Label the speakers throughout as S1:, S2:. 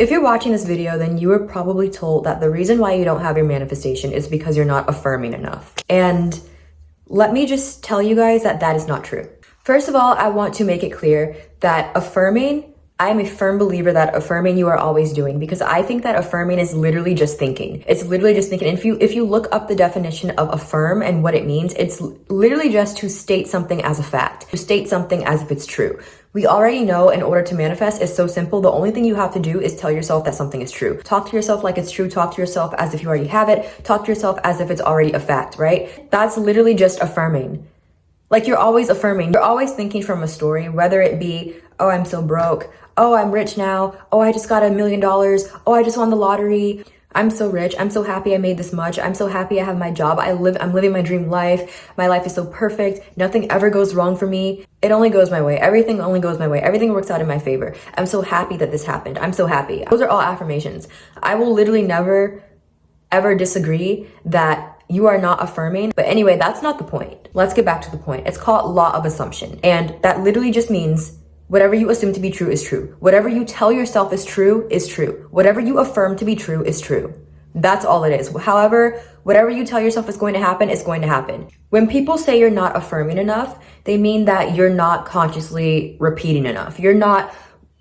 S1: If you're watching this video, then you were probably told that the reason why you don't have your manifestation is because you're not affirming enough. And let me just tell you guys that that is not true. First of all, I want to make it clear that affirming, I'm a firm believer that affirming you are always doing, because I think that affirming is literally just thinking. It's literally just thinking. And if you look up the definition of affirm and what it means, it's literally just to state something as a fact, to state something as if it's true. We already know in order to manifest, it's so simple. The only thing you have to do is tell yourself that something is true. Talk to yourself like it's true. Talk to yourself as if you already have it. Talk to yourself as if it's already a fact, right? That's literally just affirming. Like, you're always affirming. You're always thinking from a story, whether it be, oh, I'm so broke. Oh, I'm rich now. Oh, I just got $1 million. Oh, I just won the lottery. I'm so rich. I'm so happy I made this much. I'm so happy I have my job. I'm living my dream life. My life is so perfect. Nothing ever goes wrong for me. It only goes my way. Everything only goes my way. Everything works out in my favor. I'm so happy that this happened. I'm so happy. Those are all affirmations. I will literally never, ever disagree that you are not affirming. But anyway, that's not the point. Let's get back to the point. It's called law of assumption. And that literally just means whatever you assume to be true is true. Whatever you tell yourself is true is true. Whatever you affirm to be true is true. That's all it is. However, whatever you tell yourself is going to happen, is going to happen. When people say you're not affirming enough, they mean that you're not consciously repeating enough. You're not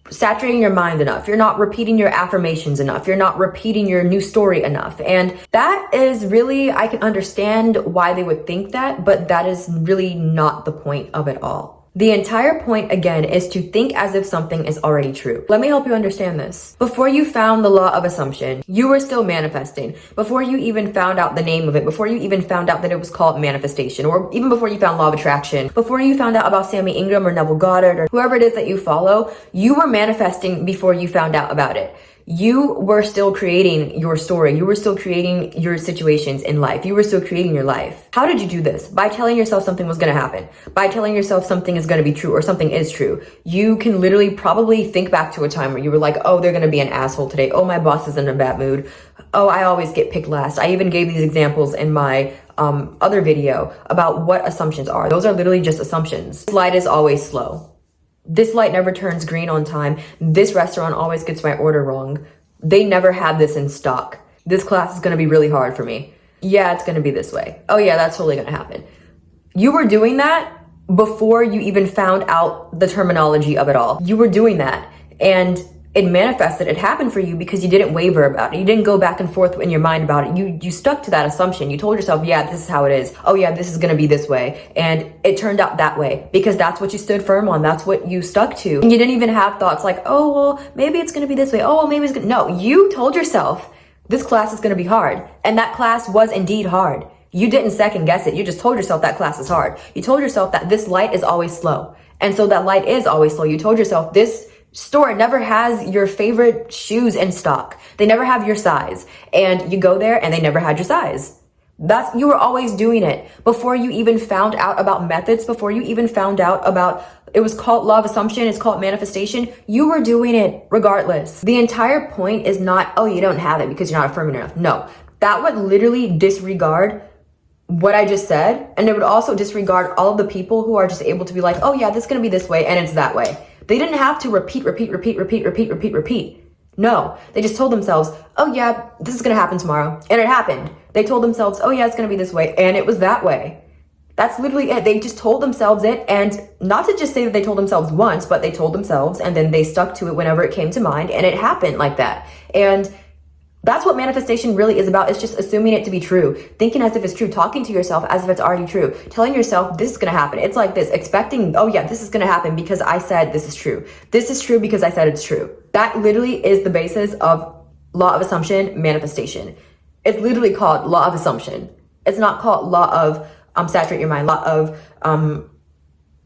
S1: saturating your mind enough. You're not repeating your affirmations enough. You're not repeating your new story enough. And that is really, I can understand why they would think that, but that is really not the point of it all. The entire point, again, is to think as if something is already true. Let me help you understand this. Before you found the law of assumption, you were still manifesting. Before you even found out the name of it, before you even found out that it was called manifestation, or even before you found law of attraction, before you found out about Sammy Ingram or Neville Goddard or whoever it is that you follow, you were manifesting before you found out about it. You were still creating your story. You were still creating your situations in life. You were still creating your life. How did you do this? By telling yourself something was going to happen. By telling yourself something is going to be true or something is true. You can literally probably think back to a time where you were like, oh, they're going to be an asshole today. Oh, my boss is in a bad mood. Oh, I always get picked last. I even gave these examples in my other video about what assumptions are. Those are literally just assumptions. Light is always slow. This light never turns green on time. This restaurant always gets my order wrong. They never have this in stock. This class is going to be really hard for me. Yeah, it's going to be this way. Oh yeah, that's totally going to happen. You were doing that before you even found out the terminology of it all. You were doing that, and it manifested. It happened for you because you didn't waver about it. You didn't go back and forth in your mind about it. You stuck to that assumption. You told yourself, yeah, this is how it is. Oh yeah, this is going to be this way. And it turned out that way because that's what you stood firm on. That's what you stuck to. And you didn't even have thoughts like, oh, well, maybe it's going to be this way. Oh, well, maybe it's going to... No, you told yourself this class is going to be hard. And that class was indeed hard. You didn't second guess it. You just told yourself that class is hard. You told yourself that this light is always slow. And so that light is always slow. You told yourself this store never has your favorite shoes in stock. They never have your size. And you go there and they never had your size. You were always doing it before you even found out about methods, before you even found out about, it was called law of assumption, it's called manifestation. You were doing it regardless. The entire point is not, oh, you don't have it because you're not affirming enough. No, that would literally disregard what I just said. And it would also disregard all of the people who are just able to be like, oh yeah, this is going to be this way and it's that way. They didn't have to repeat. No, they just told themselves, oh yeah, this is going to happen tomorrow. And it happened. They told themselves, oh yeah, it's going to be this way. And it was that way. That's literally it. They just told themselves it. And not to just say that they told themselves once, but they told themselves and then they stuck to it whenever it came to mind. And it happened like that. And that's what manifestation really is about. It's just assuming it to be true, thinking as if it's true, talking to yourself as if it's already true, telling yourself this is going to happen. It's like this, expecting, oh yeah, this is going to happen because I said this is true. This is true because I said it's true. That literally is the basis of law of assumption, manifestation. It's literally called law of assumption. It's not called law of saturate your mind, law of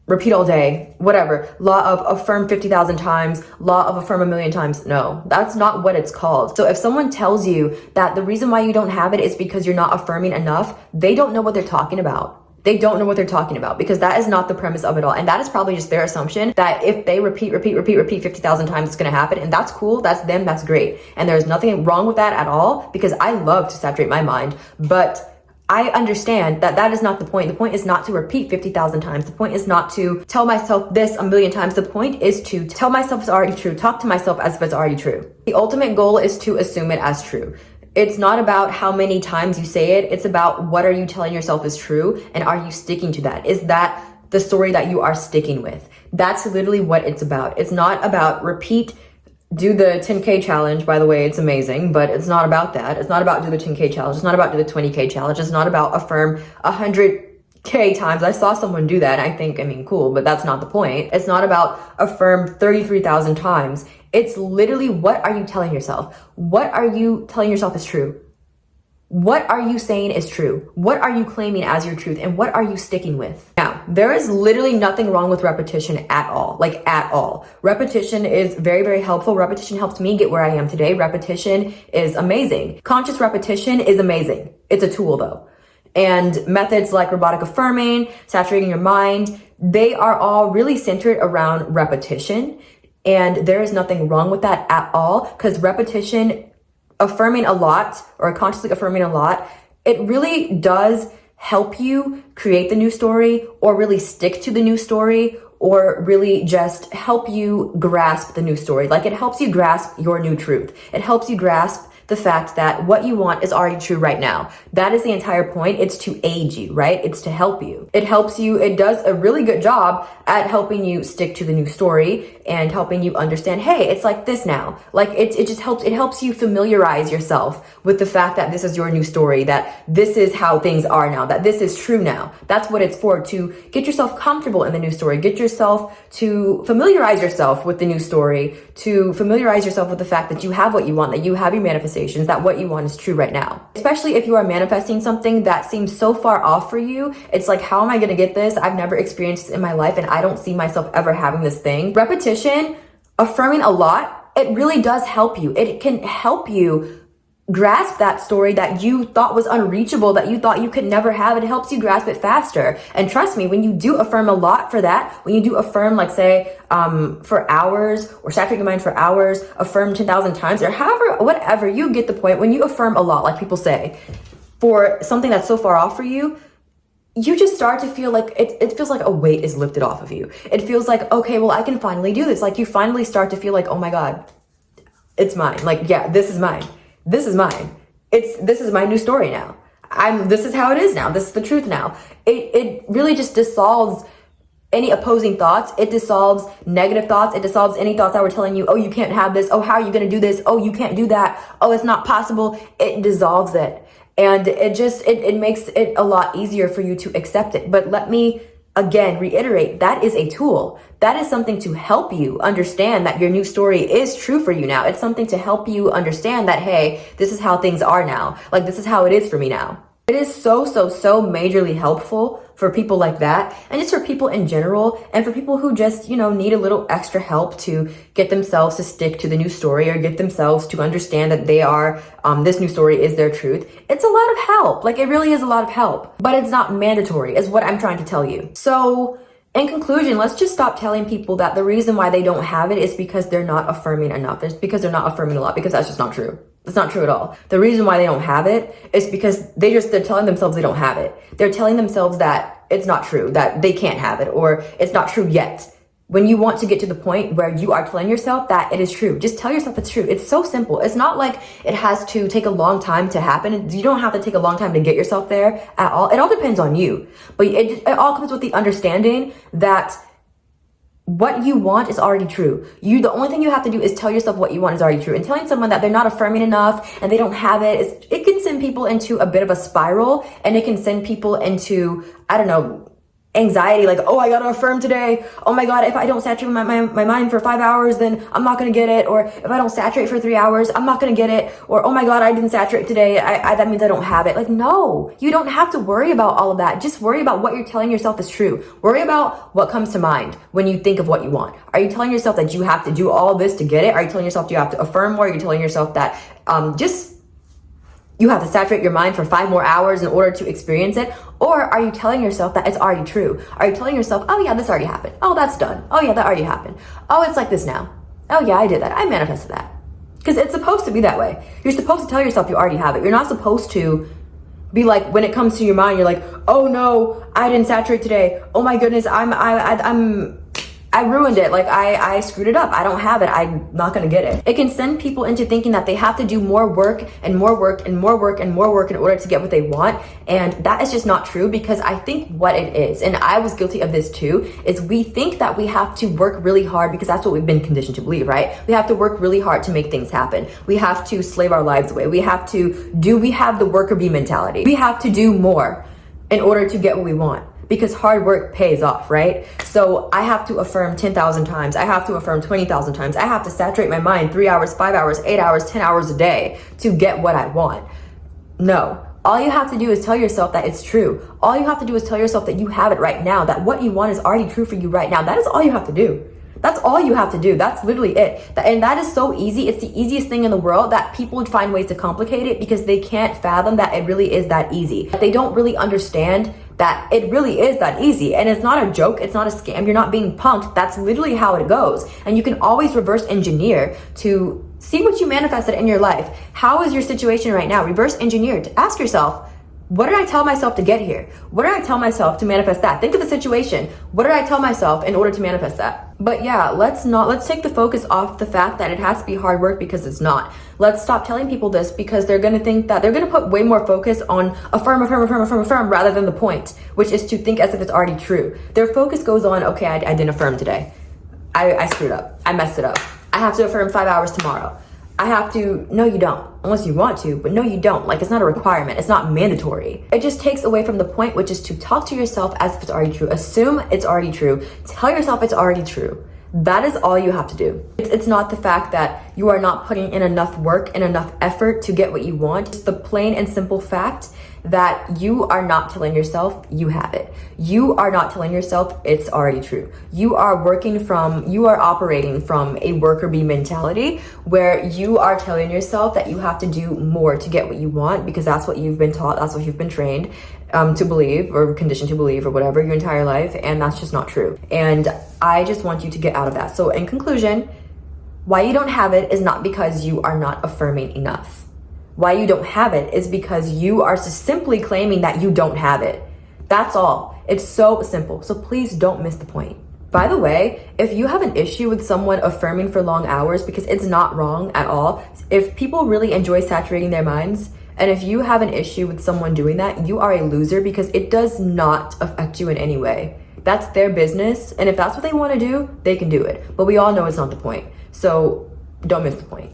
S1: repeat all day, whatever, law of affirm 50,000 times, law of affirm 1,000,000 times. No, that's not what it's called. So if someone tells you that the reason why you don't have it is because you're not affirming enough, they don't know what they're talking about. They don't know what they're talking about because that is not the premise of it all. And that is probably just their assumption that if they repeat 50,000 times, it's going to happen. And that's cool. That's them. That's great. And there's nothing wrong with that at all because I love to saturate my mind. But I understand that that is not the point. The point is not to repeat 50,000 times. The point is not to tell myself this a million times. The point is to tell myself it's already true. Talk to myself as if it's already true. The ultimate goal is to assume it as true. It's not about how many times you say it. It's about what are you telling yourself is true, and are you sticking to that? Is that the story that you are sticking with? That's literally what it's about. It's not about do the 10K challenge. By the way, it's amazing, but it's not about that. It's not about do the 10K challenge. It's not about do the 20K challenge. It's not about affirm 100K times. I saw someone do that. I mean, cool, but that's not the point. It's not about affirm 33,000 times. It's literally, what are you telling yourself? What are you telling yourself is true? What are you saying is true? What are you claiming as your truth? And what are you sticking with? Now, there is literally nothing wrong with repetition at all, like at all. Repetition is very, very helpful. Repetition helped me get where I am today. Repetition is amazing. Conscious repetition is amazing. It's a tool though. And methods like robotic affirming, saturating your mind, they are all really centered around repetition. And there is nothing wrong with that at all, because repetition, affirming a lot or consciously affirming a lot, it really does help you create the new story, or really stick to the new story, or really just help you grasp the new story. Like, it helps you grasp your new truth. It helps you grasp the fact that what you want is already true right now. That is the entire point. It's to aid you, right? It's to help you. It helps you. It does a really good job at helping you stick to the new story and helping you understand, hey, it's like this now. Like, it just helps. It helps you familiarize yourself with the fact that this is your new story, that this is how things are now, that this is true now. That's what it's for, to get yourself comfortable in the new story, get yourself to familiarize yourself with the new story, to familiarize yourself with the fact that you have what you want, that you have your manifestations, that what you want is true right now. Especially if you are manifesting something that seems so far off for you. It's like, how am I going to get this? I've never experienced this in my life, and I don't see myself ever having this thing. Repetition, affirming a lot, it really does help you. It can help you grasp that story that you thought was unreachable, that you thought you could never have. It helps you grasp it faster. And trust me, when you do affirm a lot for that, when you do affirm, like say, for hours, or saturate your mind for hours, affirm 10,000 times, or however, whatever, you get the point. When you affirm a lot, like people say, for something that's so far off for you, you just start to feel like it feels like a weight is lifted off of you. It feels like, okay, well, I can finally do this. Like, you finally start to feel like, oh my God, it's mine. Like, yeah, this is mine. This is mine. This is my new story now. This is how it is now. This is the truth now. It really just dissolves any opposing thoughts. It dissolves negative thoughts. It dissolves any thoughts that were telling you, oh, you can't have this. Oh, how are you going to do this? Oh, you can't do that. Oh, it's not possible. It dissolves it. And it makes it a lot easier for you to accept it. But let me again reiterate, that is a tool. That is something to help you understand that your new story is true for you now. It's something to help you understand that, hey, this is how things are now. Like, this is how it is for me now. It is so majorly helpful for people like that, and just for people in general, and for people who just, need a little extra help to get themselves to stick to the new story, or get themselves to understand that they are, this new story is their truth. It's a lot of help. Like, it really is a lot of help, but it's not mandatory, is what I'm trying to tell you. So in conclusion, let's just stop telling people that the reason why they don't have it is because they're not affirming enough. It's because they're not affirming a lot, because that's just not true. It's not true at all. The reason why they don't have it is because they're telling themselves they don't have it. They're telling themselves that it's not true, that they can't have it, or it's not true yet. When you want to get to the point where you are telling yourself that it is true, just tell yourself it's true. It's so simple. It's not like it has to take a long time to happen. You don't have to take a long time to get yourself there at all. It all depends on you. But it all comes with the understanding that what you want is already true. The only thing you have to do is tell yourself what you want is already true. And telling someone that they're not affirming enough and they don't have it, it can send people into a bit of a spiral, and it can send people into, I don't know, anxiety, like, oh, I gotta affirm today. Oh my God, if I don't saturate my mind for 5 hours, then I'm not gonna get it. Or if I don't saturate for 3 hours, I'm not gonna get it. Or, oh my God, I didn't saturate today. That means I don't have it. Like, no, you don't have to worry about all of that. Just worry about what you're telling yourself is true. Worry about what comes to mind when you think of what you want. Are you telling yourself that you have to do all this to get it? Are you telling yourself you have to affirm more? Are you telling yourself that, you have to saturate your mind for 5 more hours in order to experience it? Or are you telling yourself that it's already true? Are you telling yourself, oh yeah, this already happened. Oh, that's done. Oh yeah, that already happened. Oh, it's like this now. Oh yeah, I did that. I manifested that. Because it's supposed to be that way. You're supposed to tell yourself you already have it. You're not supposed to be like, when it comes to your mind, you're like, oh no, I didn't saturate today. Oh my goodness, I ruined it. Like I screwed it up. I don't have it. I'm not gonna get it. It can send people into thinking that they have to do more work and more work and more work and more work in order to get what they want. And that is just not true, because I think what it is, and I was guilty of this too, is we think that we have to work really hard because that's what we've been conditioned to believe, right? We have to work really hard to make things happen. We have to slave our lives away. We have the worker bee mentality. We have to do more in order to get what we want, because hard work pays off, right? So I have to affirm 10,000 times. I have to affirm 20,000 times. I have to saturate my mind 3 hours, 5 hours, 8 hours, 10 hours a day to get what I want. No, all you have to do is tell yourself that it's true. All you have to do is tell yourself that you have it right now, that what you want is already true for you right now. That is all you have to do. That's all you have to do. That's literally it. And that is so easy. It's the easiest thing in the world that people would find ways to complicate it because they can't fathom that it really is that easy. They don't really understand that it really is that easy. And it's not a joke. It's not a scam. You're not being punked. That's literally how it goes. And you can always reverse engineer to see what you manifested in your life. How is your situation right now? Reverse engineer. Ask yourself, what did I tell myself to get here? What did I tell myself to manifest that? Think of the situation. What did I tell myself in order to manifest that? But yeah, let's take the focus off the fact that it has to be hard work, because it's not. Let's stop telling people this, because they're going to think that they're going to put way more focus on affirm rather than the point, which is to think as if it's already true. Their focus goes on, okay, I didn't affirm today. I screwed up. I messed it up. I have to affirm 5 hours tomorrow. I have to, no, you don't, unless you want to, but no, you don't. Like, it's not a requirement. It's not mandatory. It just takes away from the point, which is to talk to yourself as if it's already true. Assume it's already true. Tell yourself it's already true. That is all you have to do. It's not the fact that you are not putting in enough work and enough effort to get what you want. It's the plain and simple fact that you are not telling yourself you have it. You are not telling yourself it's already true. You are operating from a worker bee mentality, where you are telling yourself that you have to do more to get what you want, because that's what you've been taught, that's what you've been trained to believe, or conditioned to believe, or whatever, your entire life. And that's just not true. And I just want you to get out of that. So in conclusion, why you don't have it is not because you are not affirming enough. Why you don't have it is because you are simply claiming that you don't have it. That's all. It's so simple. So please don't miss the point. By the way, if you have an issue with someone affirming for long hours, because it's not wrong at all, if people really enjoy saturating their minds, and if you have an issue with someone doing that, you are a loser, because it does not affect you in any way. That's their business. And if that's what they want to do, they can do it. But we all know it's not the point. So don't miss the point.